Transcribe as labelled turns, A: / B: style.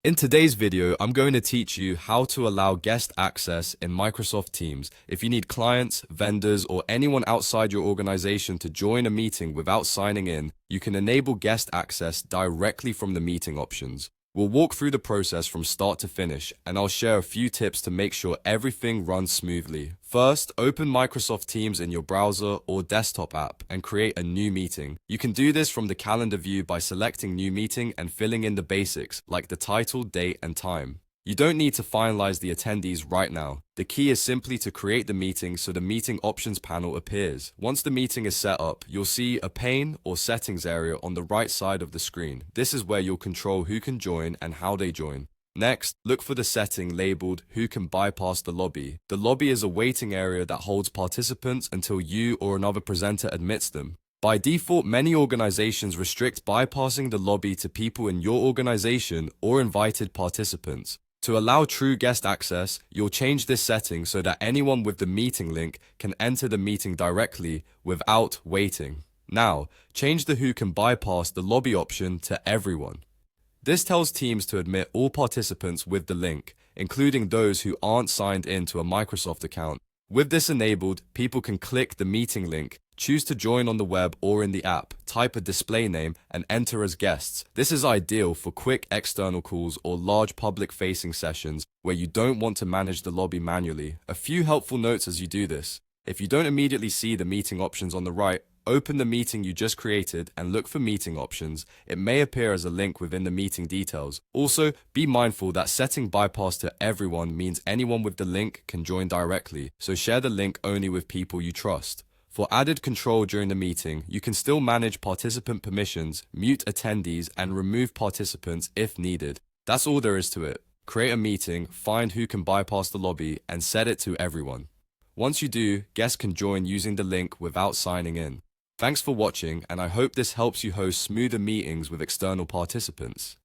A: In today's video, I'm going to teach you how to allow guest access in Microsoft Teams. If you need clients, vendors, or anyone outside your organization to join a meeting without signing in, you can enable guest access directly from the meeting options. We'll walk through the process from start to finish, and I'll share a few tips to make sure everything runs smoothly. First, open Microsoft Teams in your browser or desktop app and create a new meeting. You can do this from the calendar view by selecting New Meeting and filling in the basics, like the title, date, and time. You don't need to finalize the attendees right now. The key is simply to create the meeting so the meeting options panel appears. Once the meeting is set up, you'll see a pane or settings area on the right side of the screen. This is where you'll control who can join and how they join. Next, look for the setting labeled Who Can Bypass the Lobby. The lobby is a waiting area that holds participants until you or another presenter admits them. By default, many organizations restrict bypassing the lobby to people in your organization or invited participants. To allow true guest access, you'll change this setting so that anyone with the meeting link can enter the meeting directly without waiting. Now, change the Who Can Bypass the Lobby option to Everyone. This tells Teams to admit all participants with the link, including those who aren't signed in to a Microsoft account. With this enabled, people can click the meeting link, choose to join on the web or in the app, type a display name, and enter as guests. This is ideal for quick external calls or large public-facing sessions where you don't want to manage the lobby manually. A few helpful notes as you do this. If you don't immediately see the meeting options on the right, open the meeting you just created and look for meeting options. It may appear as a link within the meeting details. Also, be mindful that setting bypass to everyone means anyone with the link can join directly, so share the link only with people you trust. For added control during the meeting, you can still manage participant permissions, mute attendees, and remove participants if needed. That's all there is to it. Create a meeting, find who can bypass the lobby, and set it to everyone. Once you do, guests can join using the link without signing in. Thanks for watching, and I hope this helps you host smoother meetings with external participants.